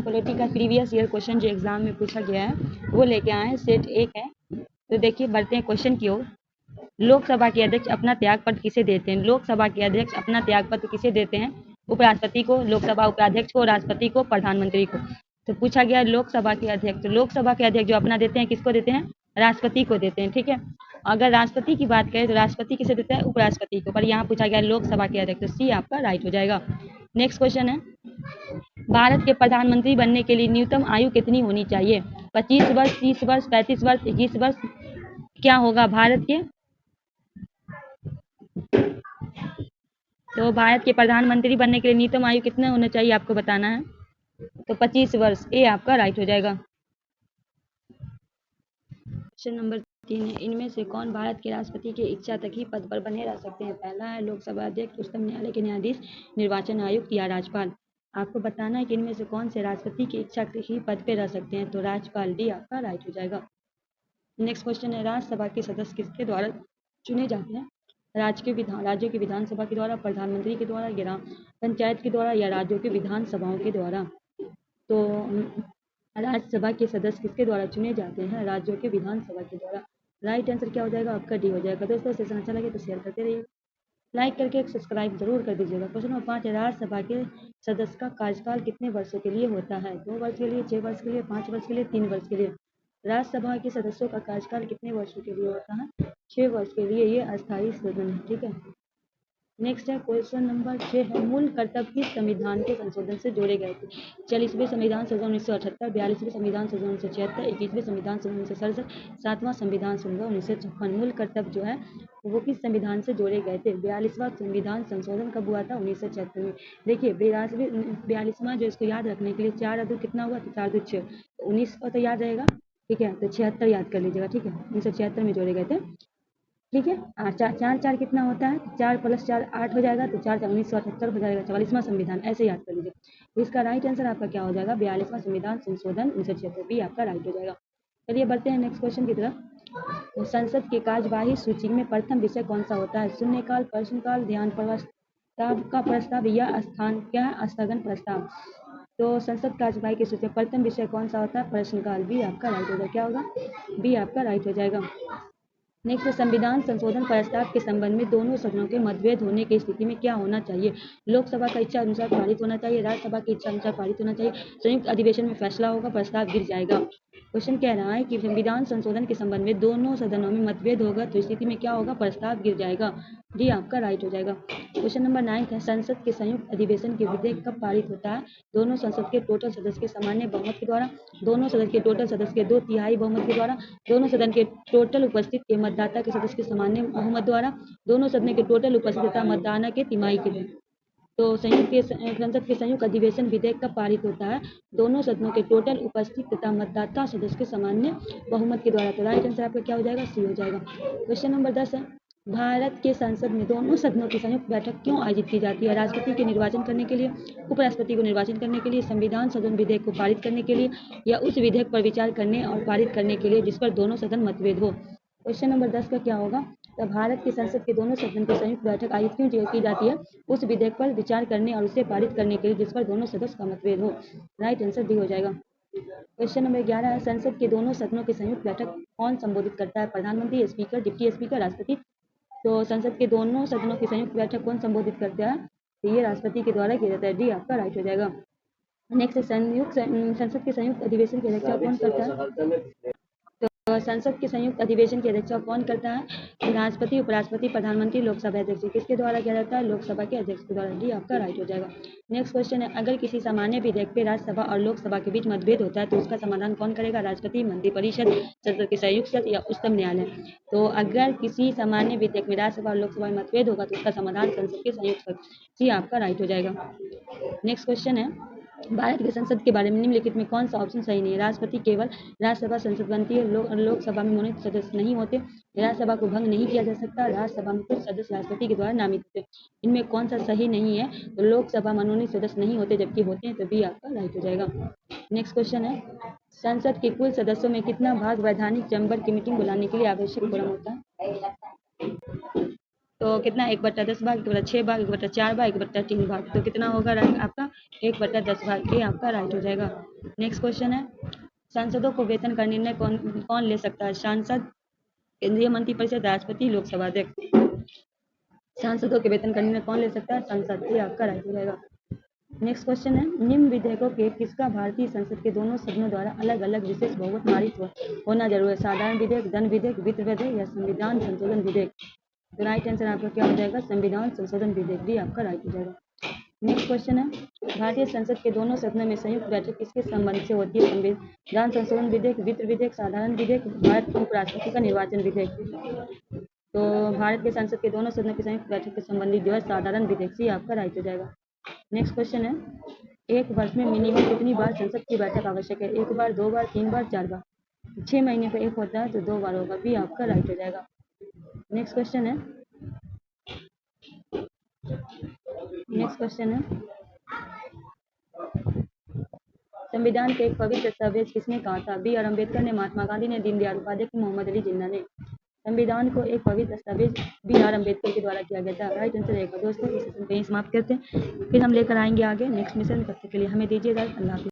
Polity का previous year question जो exam में पूछा गया है वो लेके आए हैं, सेट 1 है। तो देखिए बढ़ते हैं क्वेश्चन की ओर। लोकसभा के अध्यक्ष अपना त्यागपत्र किसे देते हैं? लोकसभा के अध्यक्ष अपना त्यागपत्र किसे देते हैं? उपराष्ट्रपति को, लोकसभा उपाध्यक्ष को, राष्ट्रपति को, प्रधानमंत्री को। तो पूछा गया लोकसभा के अध्यक्ष, तो लोकसभा के अध्यक्ष जो अपना देते हैं किसको देते हैं? राष्ट्रपति को देते हैं, ठीक है। अगर राष्ट्रपति की बात करें तो राष्ट्रपति किसे देता है? उपराष्ट्रपति को। पर यहाँ पूछा गया लोकसभा के अध्यक्ष, तो सी आपका राइट हो जाएगा। नेक्स्ट क्वेश्चन है, भारत के प्रधानमंत्री बनने के लिए न्यूनतम आयु कितनी होनी चाहिए? 25 वर्ष, 30 वर्ष, 35 वर्ष, 21 वर्ष? क्या होगा भारत के? तो भारत के प्रधानमंत्री बनने के लिए न्यूनतम आयु कितना होना चाहिए आपको बताना है। तो 25 वर्ष, ए आपका राइट हो जाएगा। क्वेश्चन नंबर 3 है, इनमें से कौन भारत के राष्ट्रपति की इच्छा तक ही पद पर बने रह सकते हैं? पहला है लोकसभा अध्यक्ष, उच्चतम न्यायालय के न्यायाधीश, निर्वाचन आयुक्त या राज्यपाल। आपको बताना है कि इनमें से कौन से राष्ट्रपति की इच्छा तक ही पद पर रह सकते हैं। तो राज्यपाल, डी आपका राइट हो जाएगा। नेक्स्ट क्वेश्चन है, राज्यसभा के सदस्य किसके द्वारा चुने जाते हैं? राज्यों की विधानसभा के द्वारा, प्रधानमंत्री के द्वारा, ग्राम पंचायत के द्वारा या राज्यों की विधानसभाओं के द्वारा। तो राज्यसभा के सदस्य किसके द्वारा चुने जाते हैं? राज्यों के विधानसभा के द्वारा। राइट आंसर क्या हो जाएगा आपका? डी हो जाएगा। दोस्तों सेशन अच्छा लगे तो शेयर करते रहिए, लाइक करके सब्सक्राइब जरूर कर दीजिएगा। क्वेश्चन नंबर 5 है, राज्यसभा के सदस्य का कार्यकाल कितने वर्षों के लिए होता है? 2 वर्ष के लिए, 6 वर्ष के लिए, 5 वर्ष के लिए, 3 वर्ष के लिए? राज्यसभा के सदस्यों का कार्यकाल कितने वर्षों के लिए होता है? 6 वर्ष के लिए। ये अस्थायी सदन है, ठीक है। नेक्स्ट है क्वेश्चन नंबर 6 है, मूल कर्तव्य किस संविधान के संशोधन से जोड़े गए थे? 40वें संविधान संशोधन 1978, 42वें संविधान संशोधन 1976, 21वें संविधान संशोधन 1967, 7वां संविधान संशोधन 1956। मूल कर्तव्य जो है वो किस संविधान से जोड़े गए थे? 42वां संविधान संशोधन कब हुआ था? 1976 में। देखिए 42वां जो इसको याद रखने के लिए 4 अदू कितना हुआ? तो 4 2 6, 19 तो याद रहेगा, ठीक है। तो 76 याद कर लीजिएगा, ठीक है। 1976 में जोड़े गए थे, ठीक है। 4 कितना होता है? 4 + 4 8 हो जाएगा, तो 4 4 1978 हो जाएगा। 44वां संविधान, ऐसे याद कर लीजिए। तो इसका राइट आंसर आपका क्या हो जाएगा? 42वां संविधान संशोधन 1976, बी आपका राइट हो जाएगा। चलिए बढ़ते हैं नेक्स्ट क्वेश्चन की तरफ। तो संसद की कार्यवाही सूची में प्रथम विषय कौन सा होता है? शून्यकाल, प्रश्नकाल, ध्यान प्रस्ताव का प्रस्ताव या स्थगन प्रस्ताव? तो संसद कार्यवाही की सूची में प्रथम विषय कौन सा होता है? प्रश्नकाल, बी आपका राइट हो जाएगा। क्या होगा? बी आपका राइट हो जाएगा। नेक्स्ट, संविधान संशोधन प्रस्ताव के संबंध में दोनों सदनों के मतभेद होने की स्थिति में क्या होना चाहिए? लोकसभा का इच्छा अनुसार पारित होना चाहिए, राज्यसभा की इच्छा अनुसार पारित होना चाहिए, संयुक्त अधिवेशन में फैसला होगा, प्रस्ताव गिर जाएगा। क्वेश्चन कह रहा है कि संविधान संशोधन के संबंध में दोनों सदनों में मतभेद होगा तो स्थिति में क्या होगा? प्रस्ताव गिर जाएगा, डी आपका राइट हो जाएगा। क्वेश्चन नंबर 9 है, संसद के संयुक्त अधिवेशन के विधेयक कब पारित होता है? दोनों संसद के टोटल सदस्य के सामान्य बहुमत के द्वारा, दोनों सदन के टोटल सदस्य के 2/3 बहुमत के द्वारा, दोनों सदन के टोटल उपस्थित के मतदाता के सदस्य के सामान्य बहुमत द्वारा, दोनों सदन के टोटल उपस्थित तथा मतदाता के तिमाही के द्वारा। तो संसद के संयुक्त अधिवेशन विधेयक कब पारित होता है? दोनों सदनों के टोटल उपस्थित तथा मतदाता सदस्य के सामान्य बहुमत के द्वारा। तो राइट आंसर आपका क्या हो जाएगा? सी हो जाएगा। क्वेश्चन नंबर 10 है, भारत के संसद में दोनों सदनों की संयुक्त बैठक क्यों आयोजित की जाती है? राष्ट्रपति के निर्वाचन करने के लिए, उपराष्ट्रपति को निर्वाचन करने के लिए, संविधान सदन विधेयक को पारित करने के लिए, या उस विधेयक पर विचार करने और पारित करने के लिए जिस पर दोनों सदन मतभेद हो। क्वेश्चन नंबर 10 का क्या होगा? तो भारत के संसद के दोनों सदन की संयुक्त बैठक आयोजित क्यों की जाती है? उस विधेयक पर विचार करने और उसे पारित करने के लिए जिस पर दोनों सदस्य का मतभेद हो। राइट आंसर डी हो जाएगा। क्वेश्चन नंबर 11 है, संसद के दोनों सदनों की संयुक्त बैठक कौन संबोधित करता है? प्रधानमंत्री, स्पीकर, डिप्टी स्पीकर, राष्ट्रपति? तो संसद के दोनों सदनों की संयुक्त बैठक कौन संबोधित करता है? तो ये राष्ट्रपति के द्वारा किया जाता है, डी आपका राइट हो जाएगा। नेक्स्ट, संसद के संयुक्त अधिवेशन की अध्यक्षता कौन करता है? तो संसद के संयुक्त अधिवेशन की अध्यक्षता कौन करता है? राष्ट्रपति, उपराष्ट्रपति, प्रधानमंत्री, लोकसभा अध्यक्ष। किसके द्वारा किया जाता है? लोकसभा के अध्यक्ष के द्वारा, डी आपका राइट हो जाएगा। नेक्स्ट क्वेश्चन है, अगर किसी सामान्य विधेयक पे राज्यसभा और लोकसभा के बीच मतभेद होता है तो उसका समाधान कौन करेगा? राष्ट्रपति, मंत्रिपरिषद, संसद के संयुक्त सदन या उच्चतम न्यायालय? तो अगर किसी सामान्य विधेयक में राज्यसभा और लोकसभा में मतभेद होगा तो उसका समाधान संसद के संयुक्त सदन, सी आपका राइट हो जाएगा। नेक्स्ट क्वेश्चन है, भारत के संसद के बारे में निम्नलिखित में कौन सा ऑप्शन सही नहीं है? राष्ट्रपति केवल राज्यसभा संसद बनती है, लोकसभा में मनोनीत सदस्य नहीं होते, राज्यसभा को भंग नहीं किया जा सकता, राज्यसभा में कुछ सदस्य राष्ट्रपति के द्वारा नामित होते। इनमें कौन सा सही नहीं है? तो लोकसभा मनोनीत सदस्य नहीं होते, जबकि होते हैं, तो बी आपका राइट हो जाएगा। नेक्स्ट क्वेश्चन है, संसद के कुल सदस्यों में कितना भाग वैधानिक चैम्बर की मीटिंग बुलाने के लिए आवश्यक फोरम होता है? तो कितना? 1/10 भाग, 1/6 भाग, 1/4 भाग, 1/3 भाग। तो कितना होगा रैंक आपका? 1/10 भाग। ए आपका राइट हो जाएगा। नेक्स्ट क्वेश्चन है, सांसदों को वेतन का निर्णय कौन कौन ले सकता है? सांसद, केंद्रीय मंत्रिपरिषद, राष्ट्रपति, लोकसभा अध्यक्ष। सांसदों के वेतन का निर्णय कौन ले सकता है? संसद। ये आपका राइट हो जाएगा। नेक्स्ट क्वेश्चन है, निम्न विधेयकों के किसका भारतीय संसद के दोनों सदनों द्वारा अलग अलग विशेष बहुमत पारित होना जरूरी है? साधारण विधेयक, धन विधेयक, वित्त विधेयक या संविधान संशोधन विधेयक? तो राइट आंसर आपका क्या हो जाएगा? संविधान संशोधन विधेयक। भी आपका राइट हो जाएगा। नेक्स्ट क्वेश्चन है, भारतीय संसद के दोनों सदनों में संयुक्त बैठक किसके संबंध से होती है? संविधान संशोधन विधेयक, वित्त विधेयक, साधारण विधेयक, भारत के उपराष्ट्रपति का निर्वाचन विधेयक? तो भारत के संसद के दोनों सदनों की संयुक्त बैठक के संबंधित जो है साधारण विधेयक। सी आपका राइट हो जाएगा। नेक्स्ट क्वेश्चन है, एक वर्ष में मिनिमम कितनी बार संसद की बैठक आवश्यक है? 1 बार, 2 बार, 3 बार, 4 बार? 6 महीने पर एक होता है तो 2 बार होगा। भी आपका राइट हो जाएगा। नेक्स्ट क्वेश्चन है, संविधान के एक पवित्र दस्तावेज किसने कहा था? बी आर अम्बेडकर ने, महात्मा गांधी ने, दीनदयाल उपाध्याय ने, मोहम्मद अली जिन्ना ने? संविधान को एक पवित्र दस्तावेज बी आर अम्बेडकर के द्वारा किया गया था। राइट आंसर रहेगा। दोस्तों इस सेशन को यहीं समाप्त करते हैं, फिर हम लेकर आएंगे आगे नेक्स्ट मिशन। तब तक के लिए हमें दीजिए इजाजत। अल्लाह हाफिज़।